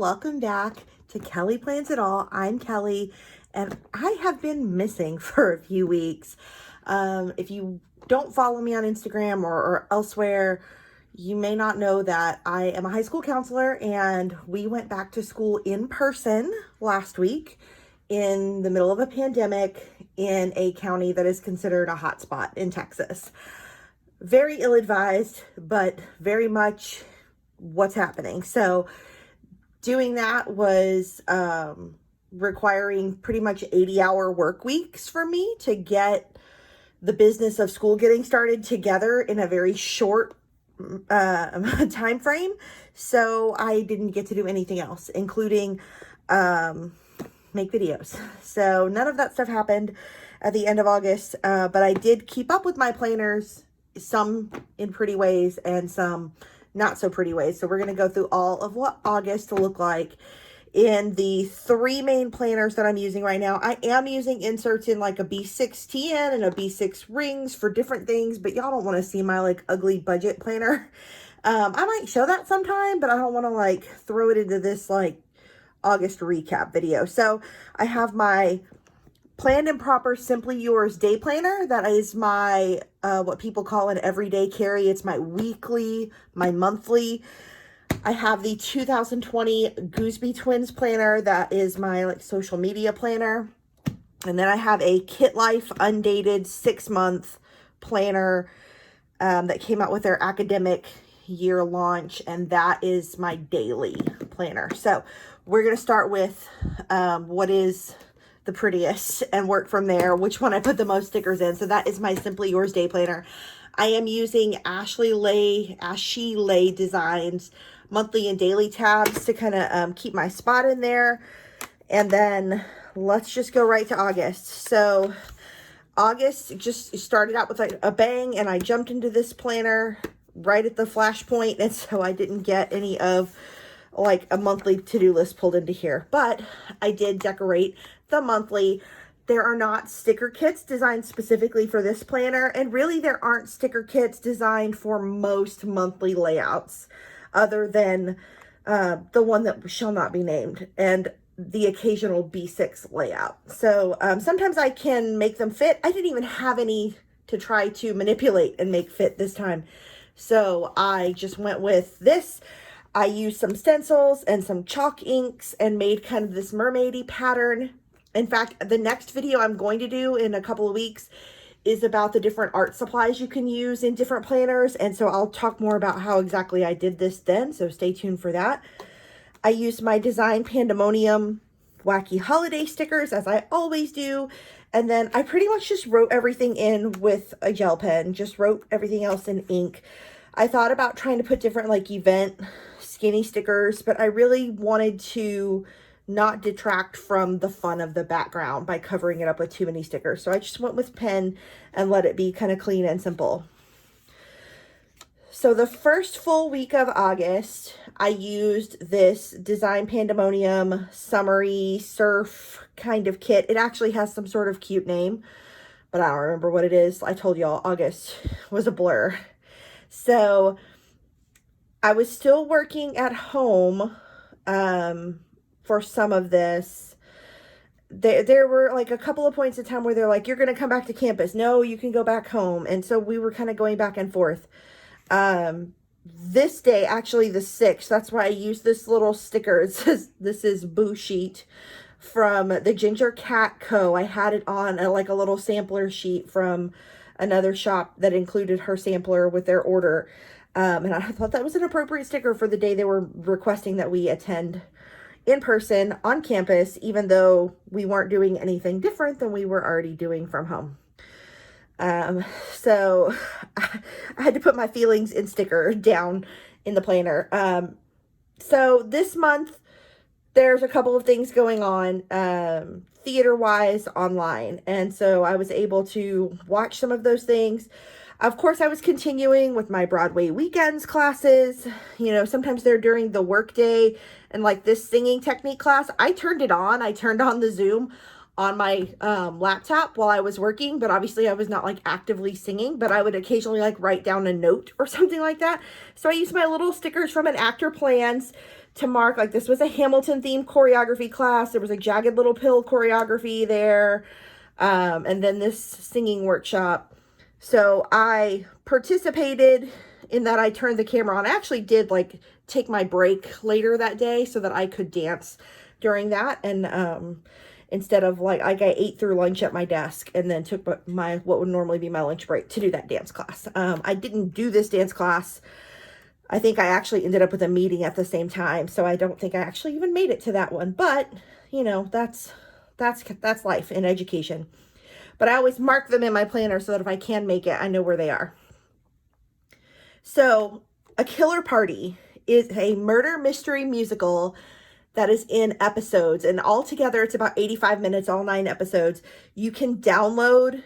welcome back to Kelly Plans It All. I'm Kelly, and I have been missing for a few weeks. If you don't follow me on Instagram or elsewhere, you may not know that I am a high school counselor, and we went back to school in person last week in the middle of a pandemic in a county that is considered a hotspot in Texas. Very ill-advised, but very much what's happening. So doing that was requiring pretty much 80-hour work weeks for me to get the business of school getting started together in a very short time frame. So I didn't get to do anything else, including make videos. So none of that stuff happened at the end of August, but I did keep up with my planners, some in pretty ways and some not so pretty ways. So we're going to go through all of what August will look like in the three main planners that I'm using right now. I am using inserts in like a B6TN and a B6 rings for different things, but y'all don't want to see my like ugly budget planner. I might show that sometime, but I don't want to like throw it into this like August recap video. So I have my Planned and Proper Simply Yours day planner. That is my what people call an everyday carry. It's my weekly, my monthly. I have the 2020 Gooseby Twins planner. That is my like social media planner. And then I have a kitlife undated 6-month planner that came out with their academic year launch, and that is my daily planner. So we're going to start with what is the prettiest and work from there, which one I put the most stickers in. So that is my Simply Yours day planner. I am using Ashley Lay Designs monthly and daily tabs to kind of keep my spot in there. And then let's just go right to August. So August just started out with like a bang, and I jumped into this planner right at the flashpoint, and so I didn't get any of like a monthly to-do list pulled into here, but I did decorate the monthly. There are not sticker kits designed specifically for this planner, and really there aren't sticker kits designed for most monthly layouts other than the one that shall not be named and the occasional B6 layout. So sometimes I can make them fit. I didn't even have any to try to manipulate and make fit this time, so I just went with this. I used some stencils and some chalk inks and made kind of this mermaidy pattern. In fact, the next video I'm going to do in a couple of weeks is about the different art supplies you can use in different planners. And so I'll talk more about how exactly I did this then. So stay tuned for that. I used my Design Pandemonium wacky holiday stickers, as I always do. And then I pretty much just wrote everything in with a gel pen, just wrote everything else in ink. I thought about trying to put different like event skinny stickers, but I really wanted to not detract from the fun of the background by covering it up with too many stickers. So I just went with pen and let it be kind of clean and simple. So the first full week of August, I used this Design Pandemonium summery surf kind of kit. It actually has some sort of cute name, but I don't remember what it is. I told y'all August was a blur. So I was still working at home for some of this. There were like a couple of points in time where they're like, you're going to come back to campus. No, you can go back home. And so we were kind of going back and forth. This day, actually the 6th, that's why I used this little sticker. It says, this is Boo Sheet from the Ginger Cat Co. I had it on like a little sampler sheet from another shop that included her sampler with their order. And I thought that was an appropriate sticker for the day they were requesting that we attend in person on campus, even though we weren't doing anything different than we were already doing from home. So I had to put my feelings in sticker down in the planner. So this month, there's a couple of things going on theater-wise online. And so I was able to watch some of those things. Of course, I was continuing with my Broadway weekends classes. You know, sometimes they're during the workday, and like this singing technique class, I turned it on. I turned on the Zoom on my laptop while I was working, but obviously I was not like actively singing, but I would occasionally like write down a note or something like that. So I used my little stickers from an Actor Plans to mark, like, this was a Hamilton themed choreography class. There was a Jagged Little Pill choreography there. And then this singing workshop. So I participated in that. I turned the camera on. I actually did like take my break later that day so that I could dance during that. And, instead of like I ate through lunch at my desk and then took my, what would normally be my lunch break to do that dance class. I didn't do this dance class. I think I actually ended up with a meeting at the same time. So I don't think I actually even made it to that one, but you know, that's life in education. But I always mark them in my planner so that if I can make it, I know where they are. So A Killer Party is a murder mystery musical that is in episodes, and altogether it's about 85 minutes, all 9 episodes. You can download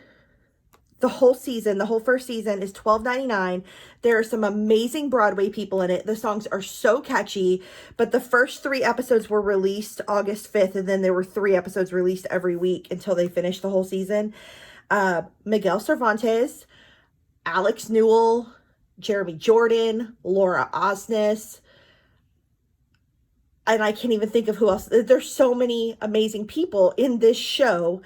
the whole season. The whole first season is $12.99. There are some amazing Broadway people in it. The songs are so catchy, but the first 3 episodes were released August 5th, and then there were 3 episodes released every week until they finished the whole season. Miguel Cervantes, Alex Newell, Jeremy Jordan, Laura Osnes, and I can't even think of who else. There's so many amazing people in this show,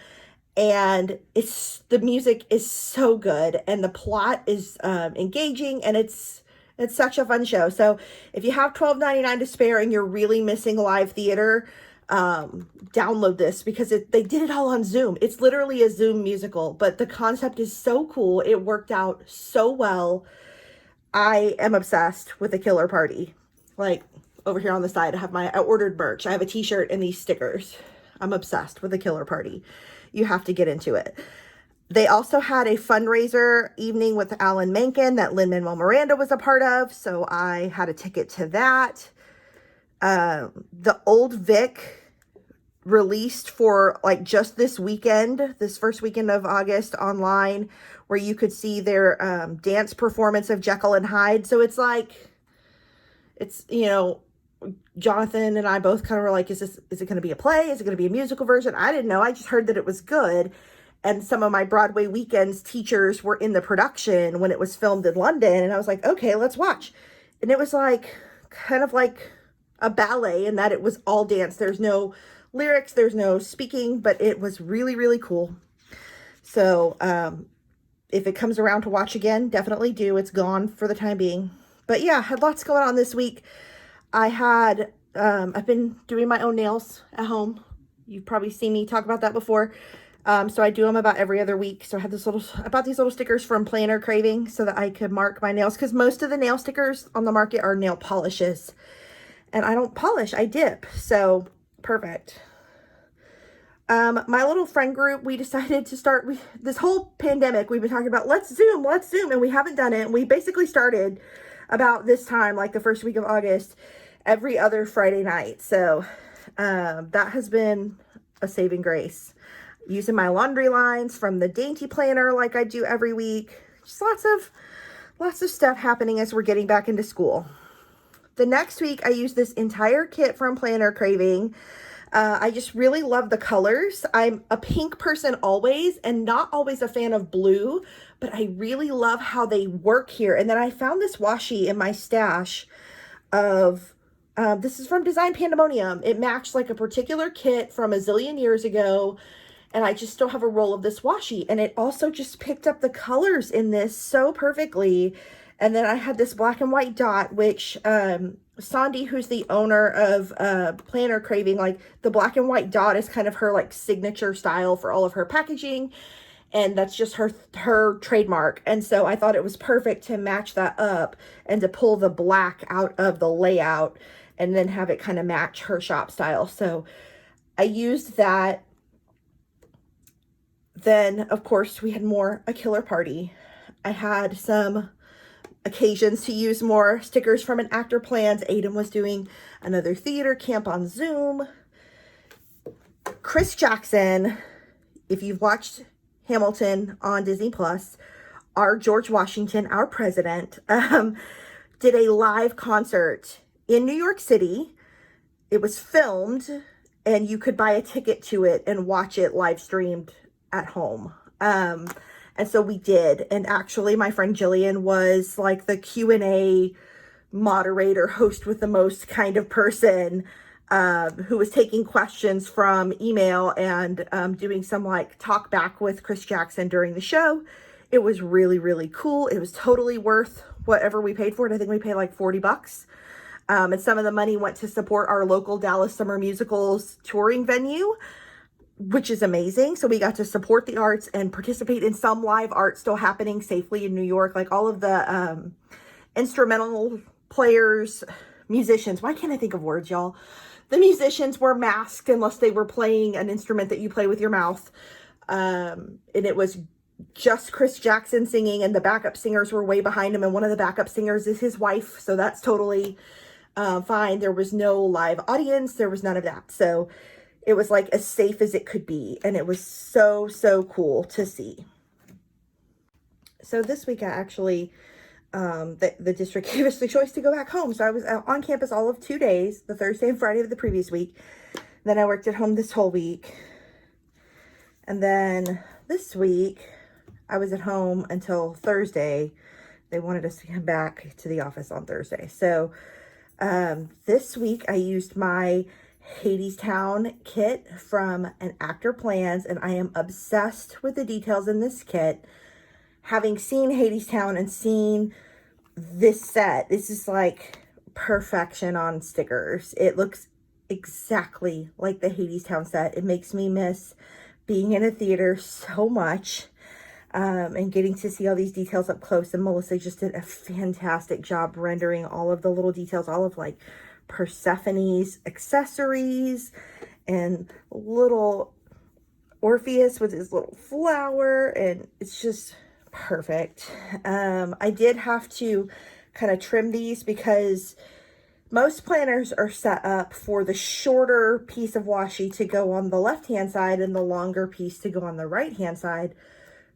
and the music is so good, and the plot is engaging, and it's such a fun show. So if you have $12.99 to spare and you're really missing live theater, download this, because they did it all on Zoom. It's literally a Zoom musical, but the concept is so cool. It worked out so well. I am obsessed with A Killer Party. Like, over here on the side, I ordered merch. I have a t-shirt and these stickers. I'm obsessed with A Killer Party. You have to get into it. They also had a fundraiser evening with Alan Menken that Lin-Manuel Miranda was a part of, so I had a ticket to that. The Old Vic released for like just this weekend, this first weekend of August, online, where you could see their dance performance of Jekyll and Hyde. So it's like, it's, you know, Jonathan and I both kind of were like, is it going to be a play? Is it going to be a musical version? I didn't know. I just heard that it was good. And some of my Broadway weekends teachers were in the production when it was filmed in London. And I was like, okay, let's watch. And it was like, kind of like a ballet in that it was all dance. There's no lyrics, there's no speaking, but it was really, really cool. So, if it comes around to watch again, definitely do. It's gone for the time being. But yeah, had lots going on this week. I've been doing my own nails at home. You've probably seen me talk about that before. So I do them about every other week. So I had I bought these little stickers from Planner Craving so that I could mark my nails, because most of the nail stickers on the market are nail polishes. And I don't polish, I dip. So perfect. My little friend group, we decided to start this whole pandemic. We've been talking about let's Zoom, and we haven't done it. And we basically started about this time, like the first week of August, every other Friday night. So that has been a saving grace. Using my laundry lines from the Dainty Planner like I do every week. Just lots of stuff happening as we're getting back into school. The next week, I use this entire kit from Planner Craving. I just really love the colors. I'm a pink person always, and not always a fan of blue, but I really love how they work here. And then I found this washi in my stash of, this is from Design Pandemonium. It matched like a particular kit from a zillion years ago, and I just still have a roll of this washi. And it also just picked up the colors in this so perfectly. And then I had this black and white dot, which Sandy, who's the owner of Planner Craving, like the black and white dot is kind of her like signature style for all of her packaging. And that's just her trademark. And so I thought it was perfect to match that up and to pull the black out of the layout and then have it kind of match her shop style. So I used that. Then, of course, we had more A Killer Party. I had some occasions to use more stickers from an actor plans. Aiden was doing another theater camp on Zoom. Chris Jackson, if you've watched Hamilton on Disney Plus, our George Washington, our president, did a live concert in New York City. It was filmed, and you could buy a ticket to it and watch it live streamed at home. And so we did. And actually, my friend Jillian was like the Q&A moderator, host with the most kind of person, who was taking questions from email and doing some like talk back with Chris Jackson during the show. It was really, really cool. It was totally worth whatever we paid for it. I think we paid like $40. And some of the money went to support our local Dallas Summer Musicals touring venue, which is amazing. So we got to support the arts and participate in some live art still happening safely in New York. Like all of the instrumental players, musicians. Why can't I think of words, y'all? The musicians were masked unless they were playing an instrument that you play with your mouth. And it was just Chris Jackson singing, and the backup singers were way behind him. And one of the backup singers is his wife. So that's totally fine. There was no live audience. There was none of that. So it was like as safe as it could be. And it was so, so cool to see. So this week I actually, the district gave us the choice to go back home. So I was on campus all of 2 days, the Thursday and Friday of the previous week. Then I worked at home this whole week. And then this week I was at home until Thursday. They wanted us to come back to the office on Thursday. So this week I used my Hadestown kit from an Actor Plans, and I am obsessed with the details in this kit. Having seen Hadestown and seen this set, this is like perfection on stickers. It looks exactly like the Hadestown set. It makes me miss being in a theater so much, and getting to see all these details up close. And Melissa just did a fantastic job rendering all of the little details, all of like Persephone's accessories and little Orpheus with his little flower, and it's just perfect. I did have to kind of trim these because most planners are set up for the shorter piece of washi to go on the left-hand side and the longer piece to go on the right-hand side.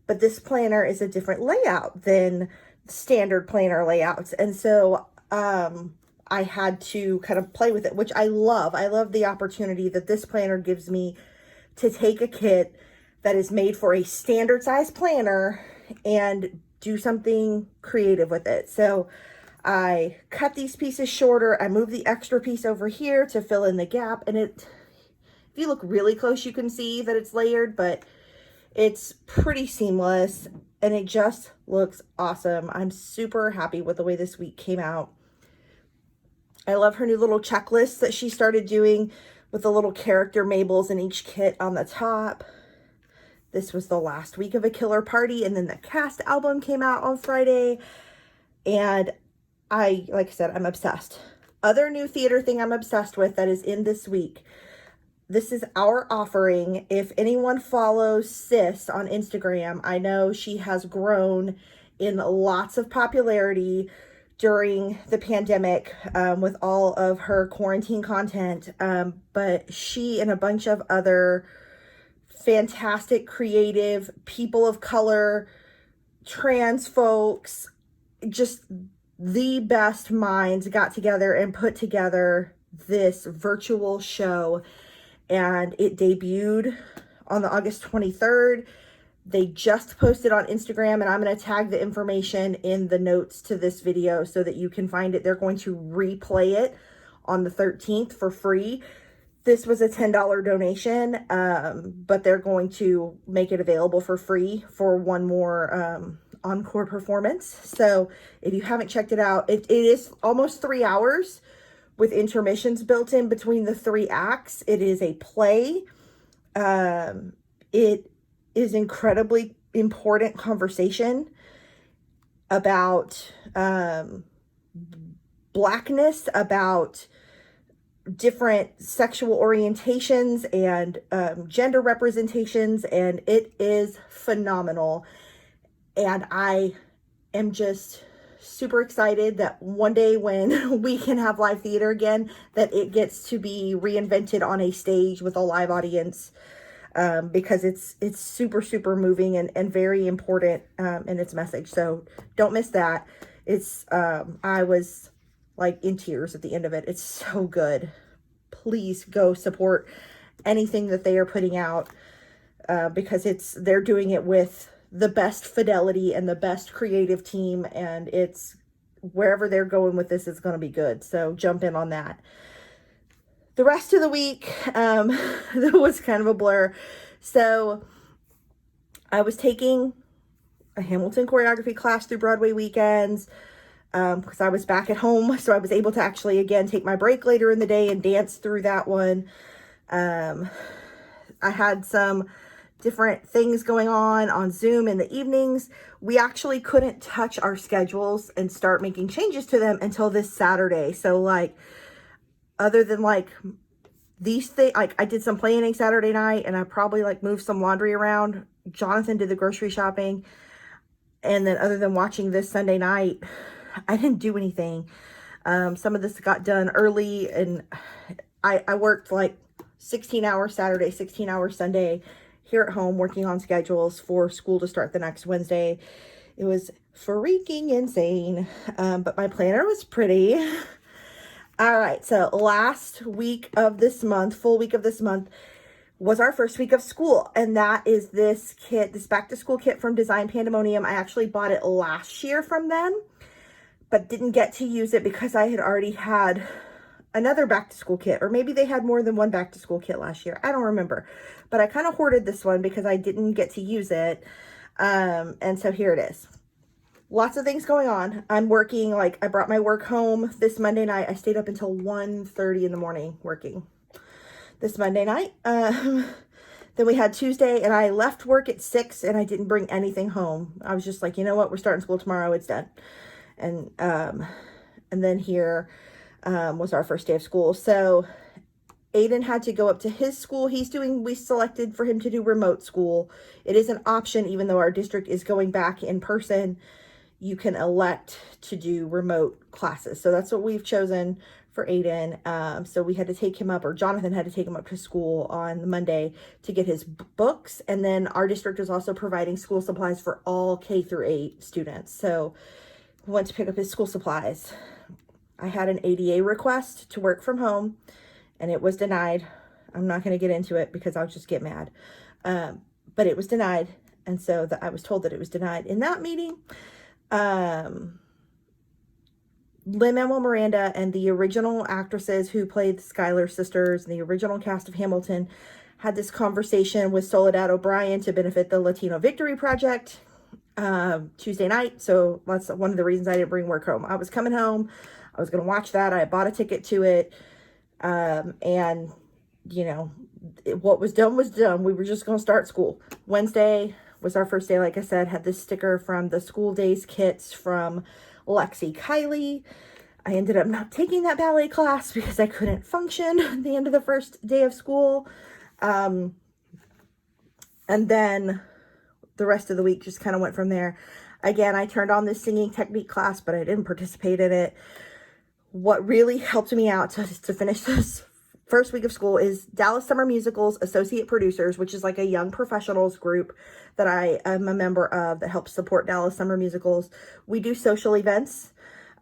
But this planner is a different layout than standard planner layouts. And so I had to kind of play with it, which I love. I love the opportunity that this planner gives me to take a kit that is made for a standard size planner and do something creative with it. So I cut these pieces shorter. I moved the extra piece over here to fill in the gap. And if you look really close, you can see that it's layered, but it's pretty seamless and it just looks awesome. I'm super happy with the way this week came out. I love her new little checklist that she started doing with the little character Mabels in each kit on the top. This was the last week of A Killer Party, and then the cast album came out on Friday. And like I said, I'm obsessed. Other new theater thing I'm obsessed with that is in this week. This is our offering. If anyone follows Sis on Instagram, I know she has grown in lots of popularity during the pandemic with all of her quarantine content. But she and a bunch of other fantastic, creative, people of color, trans folks, just the best minds got together and put together this virtual show. And it debuted on the August 23rd. They just posted on Instagram, and I'm going to tag the information in the notes to this video so that you can find it. They're going to replay it on the 13th for free. This was a $10 donation, but they're going to make it available for free for one more encore performance. So if you haven't checked it out, it is almost 3 hours with intermissions built in between the 3 acts. It is a play. It is incredibly important conversation about Blackness, about different sexual orientations and gender representations, and it is phenomenal. And I am just super excited that one day when we can have live theater again, that it gets to be reinvented on a stage with a live audience, because it's super, super moving and very important in its message. So don't miss that. It's I was like in tears at the end of it. It's so good. Please go support anything that they are putting out, because they're doing it with the best fidelity and the best creative team, and it's wherever they're going with this is going to be good. So jump in on that. The rest of the week was kind of a blur. So I was taking a Hamilton choreography class through Broadway weekends because I was back at home. So I was able to actually, again, take my break later in the day and dance through that one. I had some different things going on Zoom in the evenings. We actually couldn't touch our schedules and start making changes to them until this Saturday. So like, other than like these things, like I did some planning Saturday night and I probably like moved some laundry around. Jonathan did the grocery shopping. And then other than watching this Sunday night, I didn't do anything. Some of this got done early, and I worked like 16 hours Saturday, 16 hours Sunday here at home working on schedules for school to start the next Wednesday. It was freaking insane, but my planner was pretty. All right, so last week of this month, full week of this month, was our first week of school, and that is this kit, this back to school kit from Design Pandemonium. I actually bought it last year from them, but didn't get to use it because I had already had another back to school kit, or maybe they had more than one back to school kit last year. I don't remember, but I kind of hoarded this one because I didn't get to use it. And so here it is. Lots of things going on. I'm working, like I brought my work home this Monday night. I stayed up until 1:30 in the morning working this Monday night. Then we had Tuesday, and I left work at 6 and I didn't bring anything home. I was just like, you know what? We're starting school tomorrow. It's done. And then here was our first day of school. So Aiden had to go up to his school. We selected for him to do remote school. It is an option, even though our district is going back in person. You can elect to do remote classes. So that's what we've chosen for Aiden. So we had to take him up, or Jonathan had to take him up to school on Monday to get his books. And then our district is also providing school supplies for all K-8 students. So we went to pick up his school supplies. I had an ADA request to work from home, and it was denied. I'm not going to get into it because I'll just get mad. But it was denied. And so I was told that it was denied in that meeting. Lin-Manuel Miranda and the original actresses who played the Schuyler sisters and the original cast of Hamilton had this conversation with Soledad O'Brien to benefit the Latino Victory Project Tuesday night. So that's one of the reasons I didn't bring work home. I was coming home. I was going to watch that. I bought a ticket to it. And, you know, what was done was done. We were just going to start school. Wednesday was our first day, like I said, had this sticker from the school days kits from Lexi Kylie. I ended up not taking that ballet class because I couldn't function at the end of the first day of school. And then the rest of the week just kind of went from there. Again, I turned on this singing technique class, but I didn't participate in it. What really helped me out to finish this first week of school is Dallas Summer Musicals Associate Producers, which is like a young professionals group that I am a member of that helps support Dallas Summer Musicals. We do social events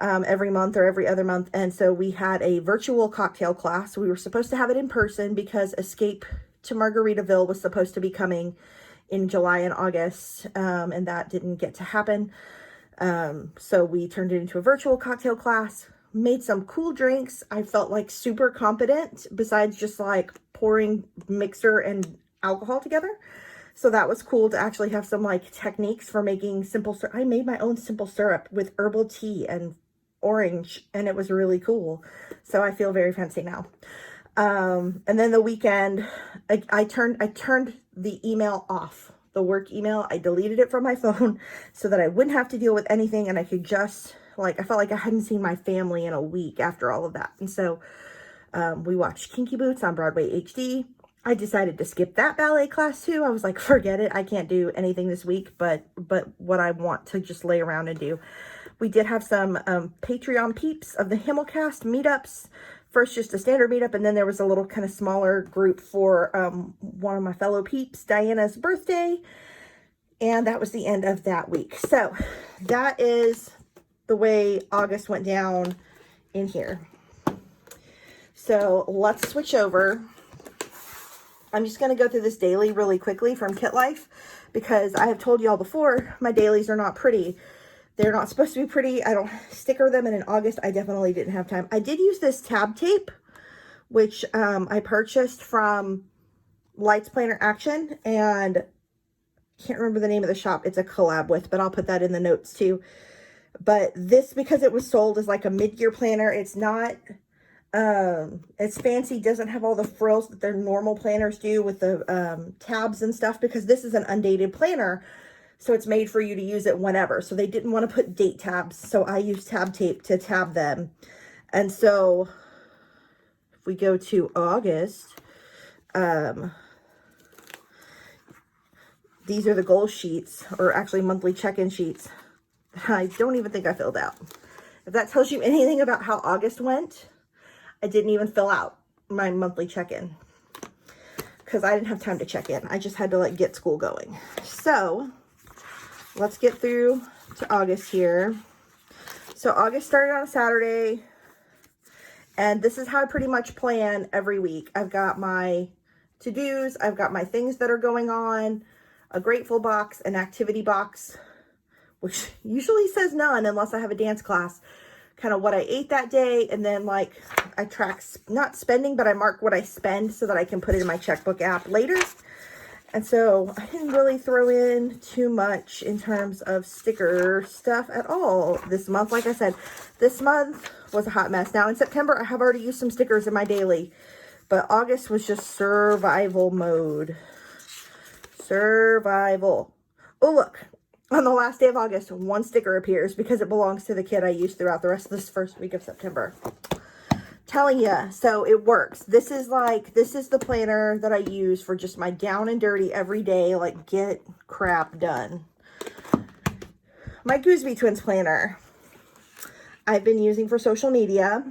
every month or every other month. And so we had a virtual cocktail class. We were supposed to have it in person because Escape to Margaritaville was supposed to be coming in July and August. And that didn't get to happen. So we turned it into a virtual cocktail class, made some cool drinks. I felt like super competent besides just like pouring mixer and alcohol together. So that was cool to actually have some like techniques for making simple syrup. I made my own simple syrup with herbal tea and orange, and it was really cool. So I feel very fancy now. And then the weekend, I turned the email off, the work email. I deleted it from my phone so that I wouldn't have to deal with anything, and I could just I felt like I hadn't seen my family in a week after all of that. And so we watched Kinky Boots on Broadway HD. I decided to skip that ballet class too. I was like, forget it. I can't do anything this week, but what I want to just lay around and do. We did have some Patreon peeps of the Himmelcast meetups. First, just a standard meetup, and then there was a little kind of smaller group for one of my fellow peeps, Diana's birthday. And that was the end of that week. So that is the way August went down in here. So let's switch over. I'm just going to go through this daily really quickly from Kitlife because I have told y'all before, my dailies are not pretty. They're not supposed to be pretty. I don't sticker them, and in August, I definitely didn't have time. I did use this tab tape, which I purchased from Lights Planner Action, and can't remember the name of the shop it's a collab with, but I'll put that in the notes too. But this, because it was sold as like a mid-year planner, it's not it's fancy, doesn't have all the frills that their normal planners do with the tabs and stuff, because this is an undated planner, so it's made for you to use it whenever. So they didn't want to put date tabs, so I used tab tape to tab them. And so if we go to August, these are the goal sheets, or actually monthly check-in sheets. I don't even think I filled out. If that tells you anything about how August went, I didn't even fill out my monthly check-in because I didn't have time to check in. I just had to like get school going. So let's get through to August here. So August started on a Saturday, and this is how I pretty much plan every week. I've got my to-dos, I've got my things that are going on, a grateful box, an activity box, which usually says none unless I have a dance class, kind of what I ate that day, and then like I track, not spending, but I mark what I spend so that I can put it in my checkbook app later. And so I didn't really throw in too much in terms of sticker stuff at all this month. Like I said, this month was a hot mess. Now in September, I have already used some stickers in my daily, but August was just survival mode. Survival. Oh, look. On the last day of August, one sticker appears because it belongs to the kit I used throughout the rest of this first week of September. Telling you, so it works. This is the planner that I use for just my down and dirty every day, like get crap done. My Gooseby Twins planner, I've been using for social media,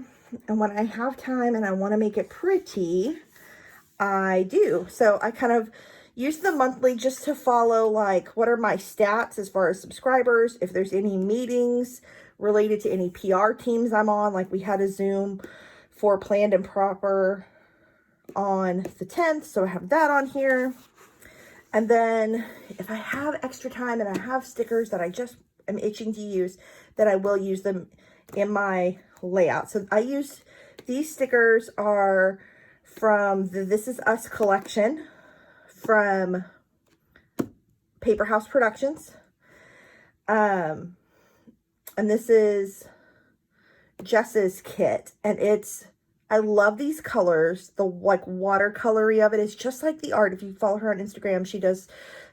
and when I have time and I want to make it pretty, I do. So I kind of use the monthly just to follow like what are my stats as far as subscribers, if there's any meetings related to any PR teams I'm on. Like we had a Zoom for Planned and Proper on the 10th, so I have that on here. And then if I have extra time and I have stickers that I just am itching to use, then I will use them in my layout. So I use, these stickers are from the This Is Us collection from Paper House Productions. And this is Jess's kit, and I love these colors. The like watercolory of it is just like the art. If you follow her on Instagram, she does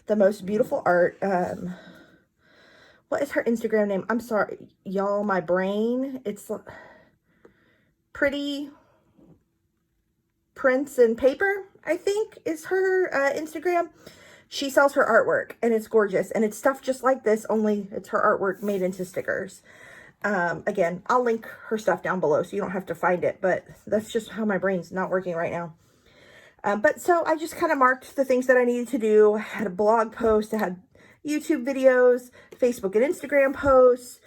the most beautiful art. What is her Instagram name? I'm sorry, y'all, my brain. It's Pretty Prints and Paper, I think is her Instagram. She sells her artwork, and it's gorgeous, and it's stuff just like this, only it's her artwork made into stickers. Again, I'll link her stuff down below so you don't have to find it, but that's just how my brain's not working right now. But so I just kind of marked the things that I needed to do. I had a blog post, I had YouTube videos, Facebook and Instagram posts,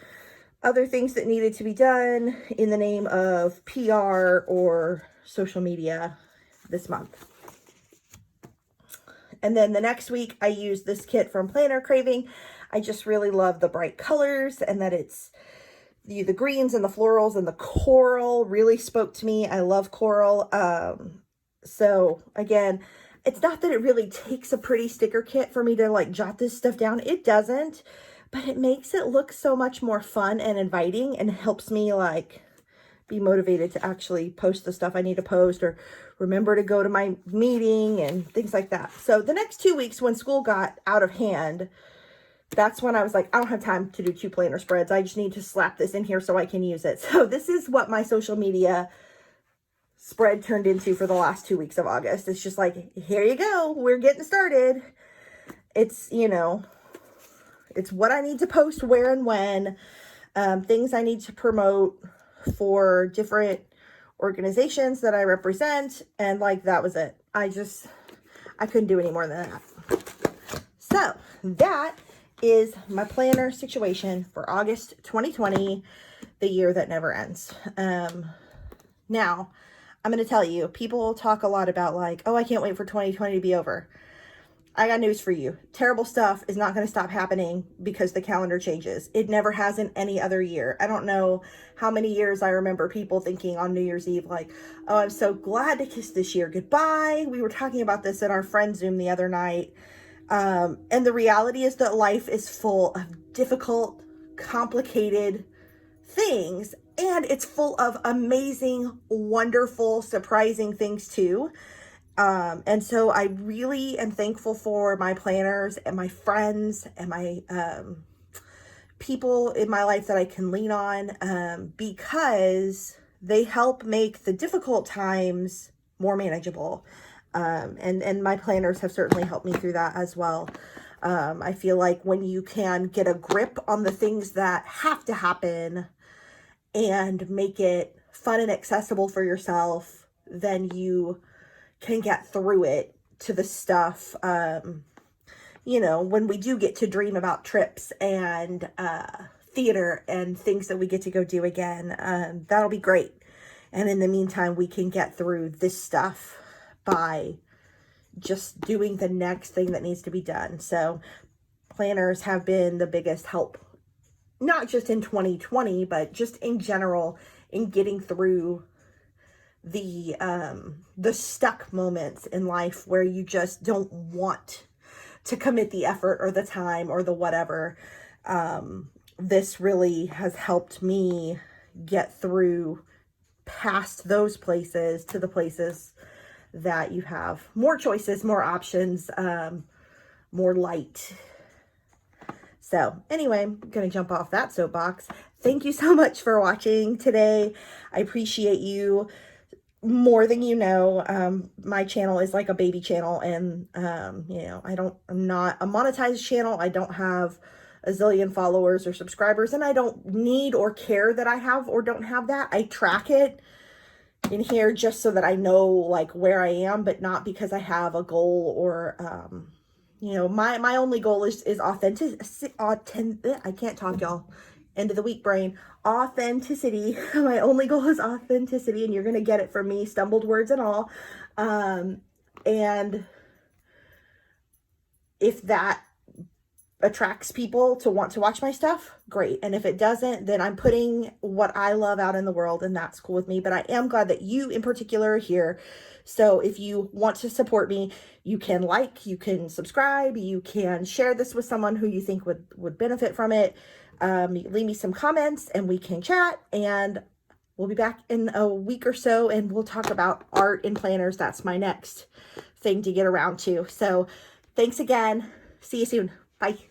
other things that needed to be done in the name of PR or social media this month. And then the next week I used this kit from Planner Craving. I just really love the bright colors, and that it's the greens and the florals and the coral really spoke to me. I love coral. So again, it's not that it really takes a pretty sticker kit for me to like jot this stuff down. It doesn't, but it makes it look so much more fun and inviting, and helps me like be motivated to actually post the stuff I need to post, or remember to go to my meeting and things like that. So the next 2 weeks, when school got out of hand, that's when I was like, I don't have time to do 2 planner spreads. I just need to slap this in here so I can use it. So this is what my social media spread turned into for the last 2 weeks of August. It's just like, here you go. We're getting started. It's, you know, it's what I need to post where and when, things I need to promote for different organizations that I represent. And like, that was it. I couldn't do any more than that. So that is my planner situation for August 2020, the year that never ends. Now, I'm going to tell you, people talk a lot about like, oh, I can't wait for 2020 to be over. I got news for you. Terrible stuff is not going to stop happening because the calendar changes. It never has in any other year. I don't know how many years I remember people thinking on New Year's Eve, like, oh, I'm so glad to kiss this year goodbye. We were talking about this in our friend Zoom the other night. And the reality is that life is full of difficult, complicated things, and it's full of amazing, wonderful, surprising things too. And so I really am thankful for my planners and my friends and my people in my life that I can lean on, because they help make the difficult times more manageable. And my planners have certainly helped me through that as well. I feel like when you can get a grip on the things that have to happen and make it fun and accessible for yourself, then you can get through it to the stuff, when we do get to dream about trips and theater and things that we get to go do again. That'll be great. And in the meantime, we can get through this stuff by just doing the next thing that needs to be done. So planners have been the biggest help, not just in 2020, but just in general in getting through the stuck moments in life where you just don't want to commit the effort or the time or the whatever. This really has helped me get through past those places to the places that you have more choices, more options, more light. So anyway, I'm going to jump off that soapbox. Thank you so much for watching today. I appreciate you more than you know. My channel is like a baby channel, and I'm not a monetized channel. I don't have a zillion followers or subscribers, and I don't need or care that I have or don't have that. I track it in here just so that I know like where I am, but not because I have a goal or my only goal is authentic. I can't talk, y'all. End of the week brain. Authenticity. My only goal is authenticity, and you're gonna get it from me, stumbled words and all. And if that attracts people to want to watch my stuff, great. And if it doesn't, then I'm putting what I love out in the world, and that's cool with me. But I am glad that you in particular are here. So if you want to support me, you can you can subscribe, you can share this with someone who you think would benefit from it. Leave me some comments and we can chat, and we'll be back in a week or so and we'll talk about art and planners. That's my next thing to get around to. So thanks again. See you soon. Bye.